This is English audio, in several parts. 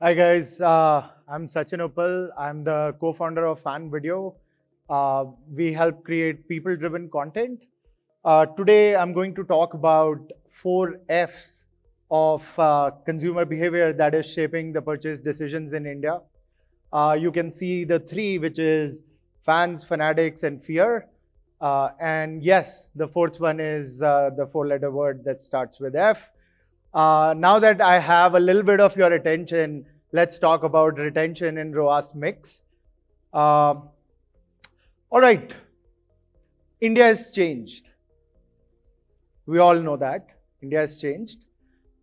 Hi guys, I'm Sachin Uppal. I'm the co-founder of Fanvideo. We help create people-driven content. Today I'm going to talk about 4 Fs of consumer behavior that is shaping the purchase decisions in India. You can see the three, which is fans, fanatics, and fear. And yes, the fourth one is the four-letter word that starts with F. Now that I have a little bit of your attention, let's talk about retention in RoAS mix. All right, India has changed. We all know that India has changed.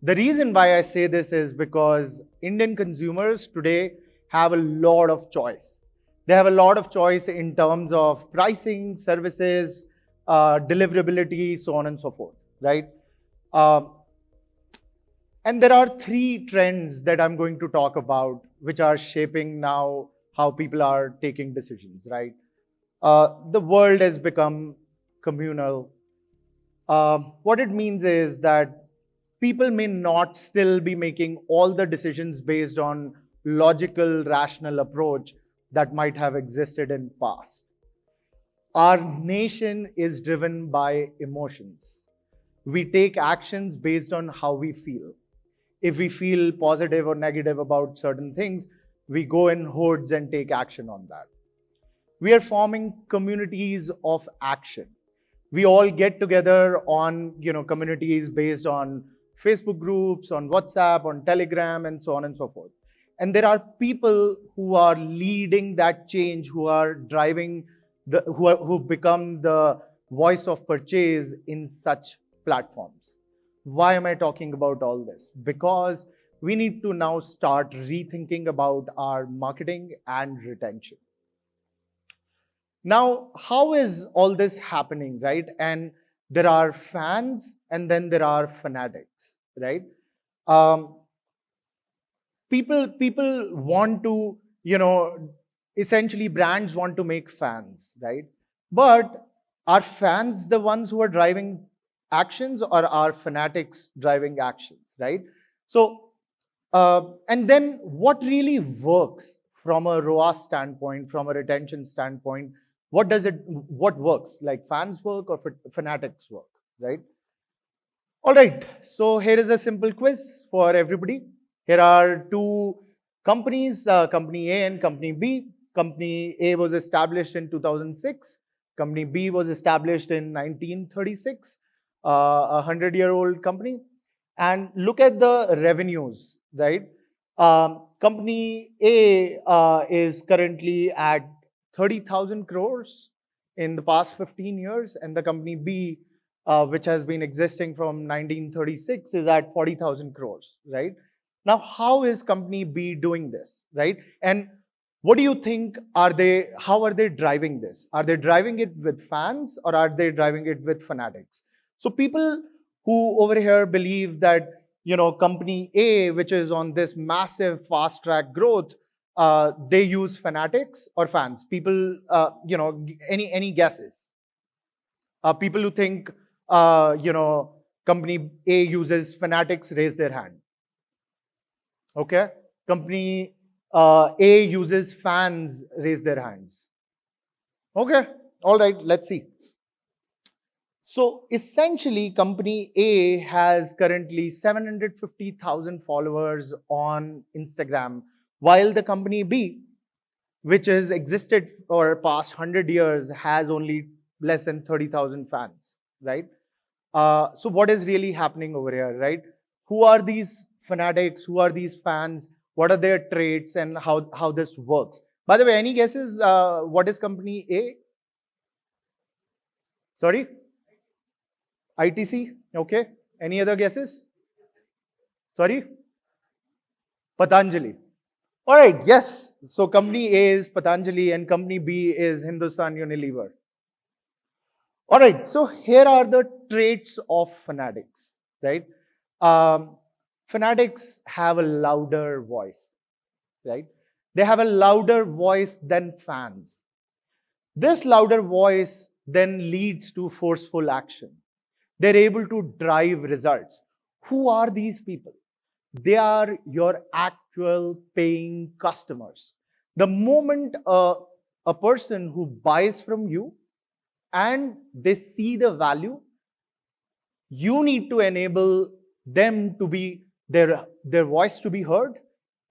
The reason why I say this is because Indian consumers today have a lot of choice. They have a lot of choice in terms of pricing, services, deliverability, so on and so forth, right? Uh, And there are three trends that I'm going to talk about, which are shaping now how people are taking decisions, right? The world has become communal. What it means is that people may not still be making all the decisions based on logical, rational approach that might have existed in past. Our nation is driven by emotions. We take actions based on how we feel. If we feel positive or negative about certain things, we go in hordes and take action on that. We are forming communities of action. We all get together on communities based on Facebook groups, on WhatsApp, on Telegram, and so on and so forth. And there are people who are leading that change, who are driving who become the voice of purchase in such platforms. Why am I talking about all this? Because we need to now start rethinking about our marketing and retention. Now, how is all this happening, right? And there are fans and then there are fanatics, right? Um, people want to, essentially brands want to make fans, right? But are fans the ones who are driving actions, or are fanatics driving actions, right? So, and then what really works from a ROAS standpoint, from a retention standpoint? What works? Like fans work or fanatics work, right? All right, so here is a simple quiz for everybody. Here are two companies, Company A and Company B. Company A was established in 2006. Company B was established in 1936, a 100-year-old company. And look at the revenues, right? Company A is currently at 30,000 crores in the past 15 years, and the company B, which has been existing from 1936, is at 40,000 crores, right? Now, how is company B doing this, right? And what do you think how are they driving this? Are they driving it with fans, or are they driving it with fanatics? So people who over here believe that, company A, which is on this massive fast track growth, they use fanatics or fans. People, any guesses? People who think, company A uses fanatics, raise their hand. Okay. Company A uses fans, raise their hands. Okay. All right. Let's see. So essentially, company A has currently 750,000 followers on Instagram, while the company B, which has existed for past 100 years, has only less than 30,000 fans, right? So what is really happening over here, right? Who are these fanatics? Who are these fans? What are their traits, and how this works? By the way, any guesses? What is company A? Sorry? ITC? Okay. Any other guesses? Sorry? Patanjali. All right, yes. So company A is Patanjali and company B is Hindustan Unilever. All right, so here are the traits of fanatics, right? Fanatics have a louder voice, right? They have a louder voice than fans. This louder voice then leads to forceful action. They're able to drive results. Who are these people? They are your actual paying customers. The moment a person who buys from you and they see the value, you need to enable them to be their voice to be heard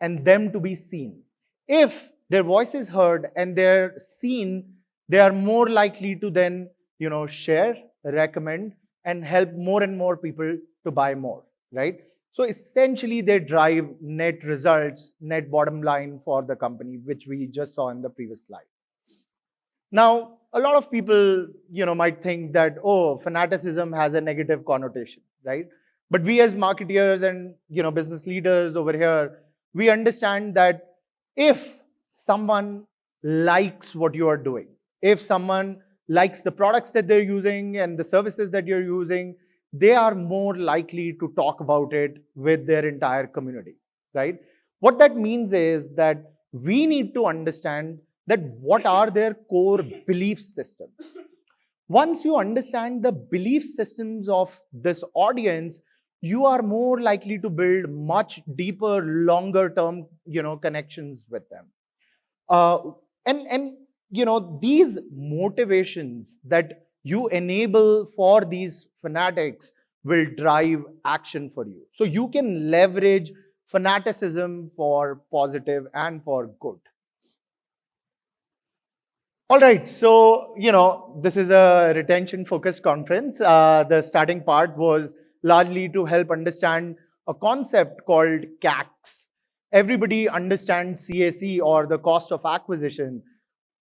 and them to be seen. If their voice is heard and they're seen, they are more likely to then share, recommend, and help more and more people to buy more, right? So essentially they drive net results, net bottom line for the company, which we just saw in the previous slide. Now, a lot of people, might think that, oh, fanaticism has a negative connotation, right? But we as marketeers and, business leaders over here, we understand that if someone likes what you are doing, if someone likes the products that they're using and the services that you're using, they are more likely to talk about it with their entire community, right? What that means is that we need to understand that what are their core belief systems. Once you understand the belief systems of this audience, you are more likely to build much deeper, longer term, connections with them. And these motivations that you enable for these fanatics will drive action for you. So you can leverage fanaticism for positive and for good. All right, so, this is a retention focused conference. The starting part was largely to help understand a concept called CACs. Everybody understands CAC, or the cost of acquisition.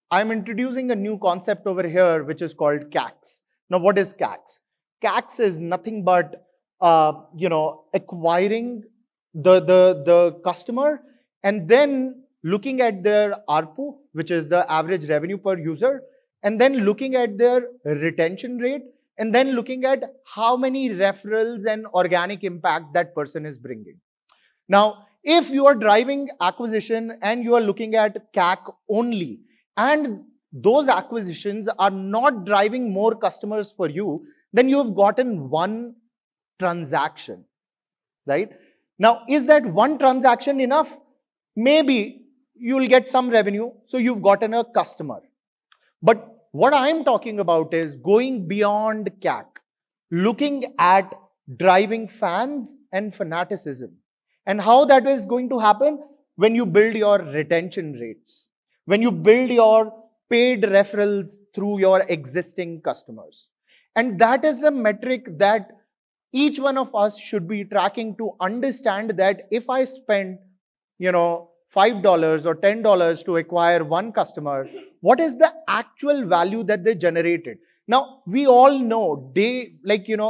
I'm introducing a new concept over here, which is called CACs. Now, what is CACs? CACs is nothing but, acquiring the customer and then looking at their ARPU, which is the average revenue per user, and then looking at their retention rate, and then looking at how many referrals and organic impact that person is bringing. Now, if you are driving acquisition and you are looking at CAC only, and those acquisitions are not driving more customers for you, then you have gotten one transaction, right? Now, is that one transaction enough? Maybe you'll get some revenue, so you've gotten a customer. But what I'm talking about is going beyond CAC, looking at driving fans and fanaticism. And how that is going to happen? When you build your retention rates, when you build your paid referrals through your existing customers. And that is a metric that each one of us should be tracking to understand that if I spend, $5 or $10 to acquire one customer, what is the actual value that they generated? Now, we all know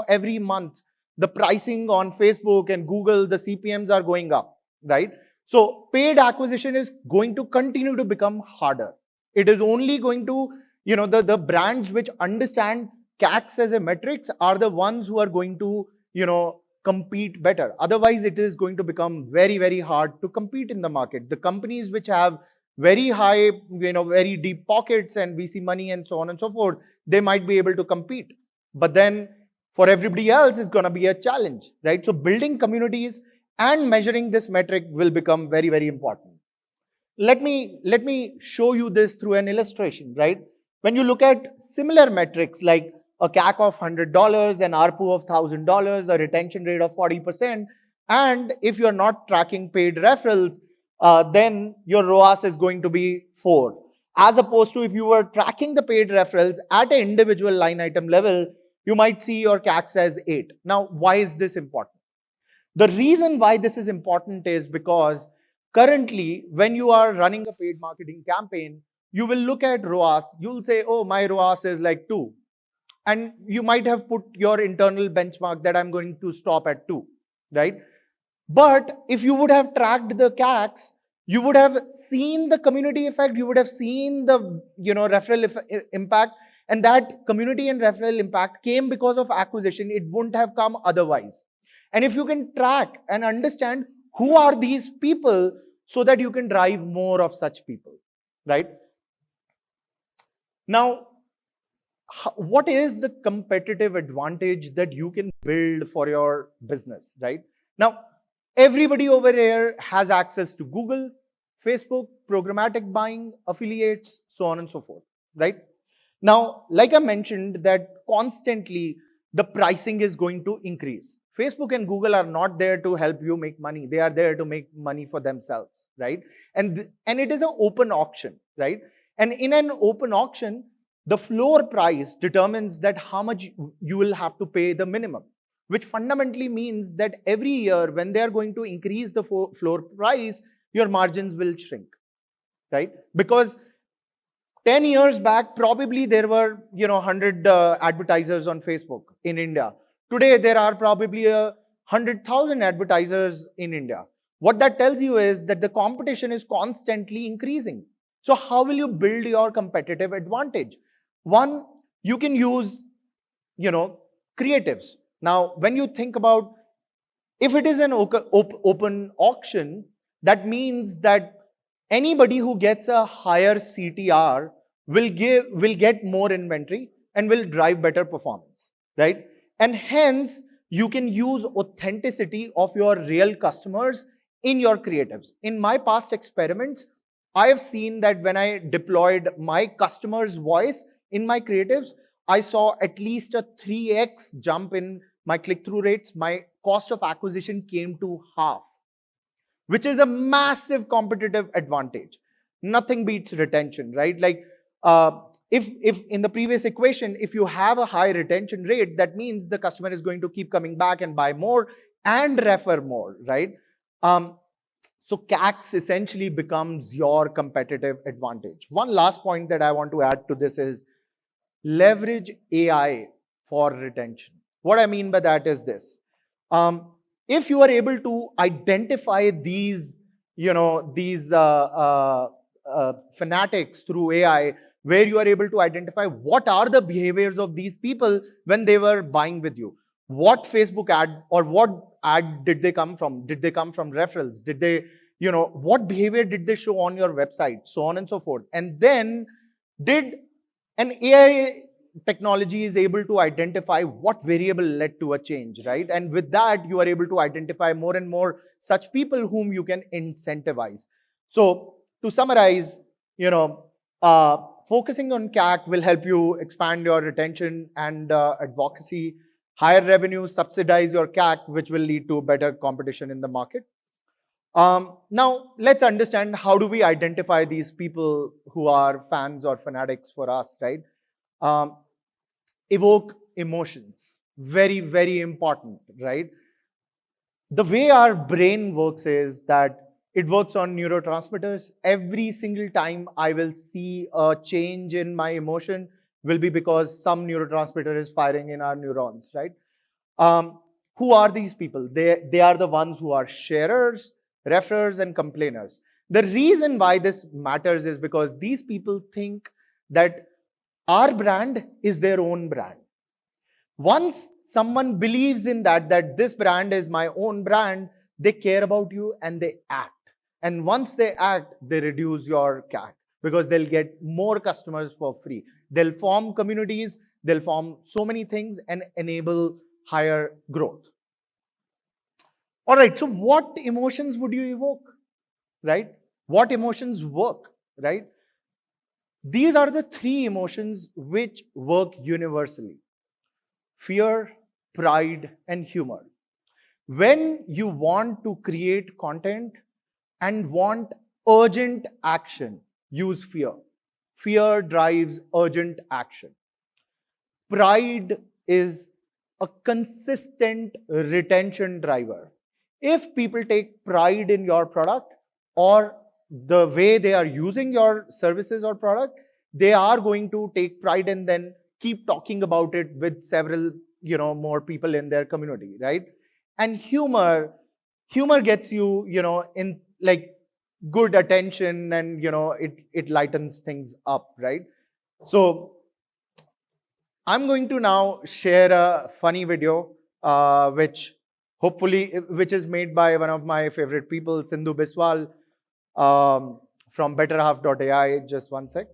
every month, the pricing on Facebook and Google, the CPMs are going up, right? So paid acquisition is going to continue to become harder. It is only going to, the brands which understand CACs as a metrics are the ones who are going to, compete better. Otherwise, it is going to become very, very hard to compete in the market. The companies which have very high, very deep pockets and VC money and so on and so forth, they might be able to compete. But then for everybody else, it's going to be a challenge, right? So building communities and measuring this metric will become very, very important. Let me show you this through an illustration, right? When you look at similar metrics like a CAC of $100, an ARPU of $1,000, a retention rate of 40%, and if you're not tracking paid referrals, then your RoAS is going to be 4. As opposed to if you were tracking the paid referrals at an individual line item level, you might see your CACs as 8. Now, why is this important? The reason why this is important is because currently, when you are running a paid marketing campaign, you will look at RoAS, you'll say, oh, my RoAS is like 2. And you might have put your internal benchmark that I'm going to stop at 2, right? But if you would have tracked the CACs, you would have seen the community effect, you would have seen the referral impact, and that community and referral impact came because of acquisition. It wouldn't have come otherwise. And if you can track and understand who are these people so that you can drive more of such people, right? Now, what is the competitive advantage that you can build for your business, right? Now, Everybody over here has access to Google, Facebook, programmatic buying, affiliates, so on and so forth, right? Now, like I mentioned, that constantly the pricing is going to increase. Facebook and Google are not there to help you make money. They are there to make money for themselves, right? And it is an open auction, right? And in an open auction, the floor price determines that how much you will have to pay the minimum, which fundamentally means that every year when they are going to increase the floor price, your margins will shrink, right? Because 10 years back, probably there were 100 advertisers on Facebook in India. Today, there are probably 100,000 advertisers in India. What that tells you is that the competition is constantly increasing. So how will you build your competitive advantage? One, you can use creatives. Now, when you think about, if it is an open auction, that means that anybody who gets a higher CTR will get more inventory and will drive better performance, right? And hence, you can use authenticity of your real customers in your creatives. In my past experiments, I have seen that when I deployed my customer's voice in my creatives, I saw at least a 3x jump in my click-through rates. My cost of acquisition came to half, which is a massive competitive advantage. Nothing beats retention, right? Like if in the previous equation, if you have a high retention rate, that means the customer is going to keep coming back and buy more and refer more, right? So CACs essentially becomes your competitive advantage. One last point that I want to add to this is leverage AI for retention. What I mean by that is this. If you are able to identify these fanatics through AI, where you are able to identify what are the behaviors of these people when they were buying with you. What Facebook ad or what ad did they come from? Did they come from referrals? Did they, what behavior did they show on your website? So on and so forth. And then did an AI technology is able to identify what variable led to a change, right? And with that, you are able to identify more and more such people whom you can incentivize. So to summarize, focusing on CAC will help you expand your retention and advocacy. Higher revenue, subsidize your CAC, which will lead to better competition in the market. Now, let's understand how do we identify these people who are fans or fanatics for us, right? Evoke emotions. Very, very important, right? The way our brain works is that it works on neurotransmitters. Every single time I will see a change in my emotion will be because some neurotransmitter is firing in our neurons, right? Who are these people? They are the ones who are sharers, referrers, and complainers. The reason why this matters is because these people think that our brand is their own brand. Once someone believes in that this brand is my own brand, they care about you and they act. And once they act, they reduce your CAC because they'll get more customers for free. They'll form communities, they'll form so many things and enable higher growth. All right, so what emotions would you evoke, right? What emotions work, right? These are the three emotions which work universally: fear, pride, and humor. When you want to create content and want urgent action, use fear. Fear drives urgent action. Pride is a consistent retention driver. If people take pride in your product or the way they are using your services or product, they are going to take pride and then keep talking about it with several, more people in their community, right? And humor gets you, in like good attention and, it lightens things up, right? So I'm going to now share a funny video, which is made by one of my favorite people, Sindhu Biswal, from betterhalf.ai. Just one sec.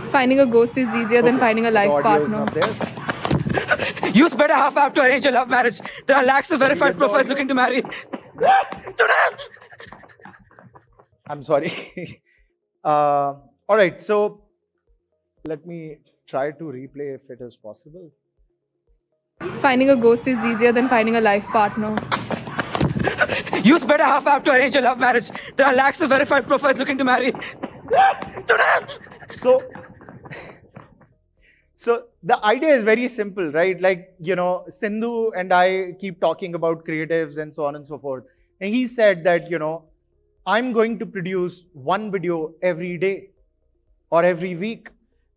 Finding a ghost is easier than finding a life partner. Use BetterHalf app to arrange a love marriage. There are lakhs of verified profiles looking to marry. I'm sorry. All right, so let me try to replay if it is possible. Finding a ghost is easier than finding a life partner. Use better half app to arrange a love marriage. There are lakhs of verified profiles looking to marry. So the idea is very simple, right? Like, Sindhu and I keep talking about creatives and so on and so forth. And he said that, I'm going to produce one video every day or every week.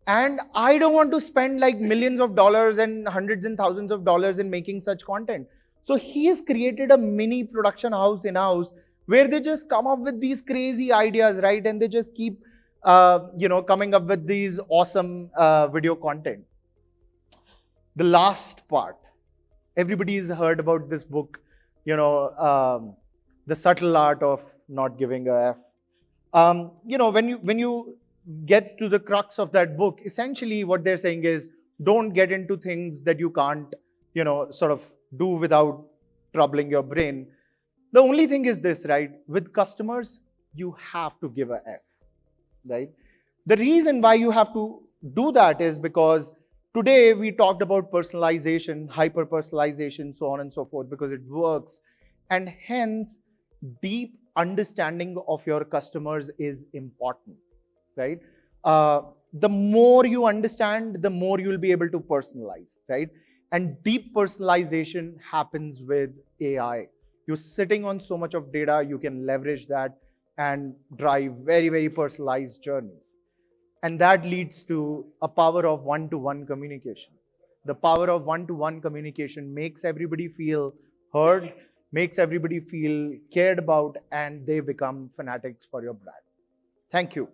And I don't want to spend like millions of dollars and hundreds and thousands of dollars in making such content. So he's created a mini production house in-house where they just come up with these crazy ideas, right? And they just keep, coming up with these awesome video content. The last part, everybody's heard about this book, The Subtle Art of Not Giving a F. When you get to the crux of that book, essentially what they're saying is, don't get into things that you can't, sort of do without troubling your brain. The only thing is this, right? With customers, you have to give a F, right? The reason why you have to do that is because today we talked about personalization, hyper-personalization, so on and so forth, because it works. And hence, deep understanding of your customers is important, right? The more you understand, the more you'll be able to personalize, right? And deep personalization happens with AI. You're sitting on so much of data, you can leverage that and drive very, very personalized journeys. And that leads to a power of one-to-one communication. The power of one-to-one communication makes everybody feel heard, makes everybody feel cared about, and they become fanatics for your brand. Thank you.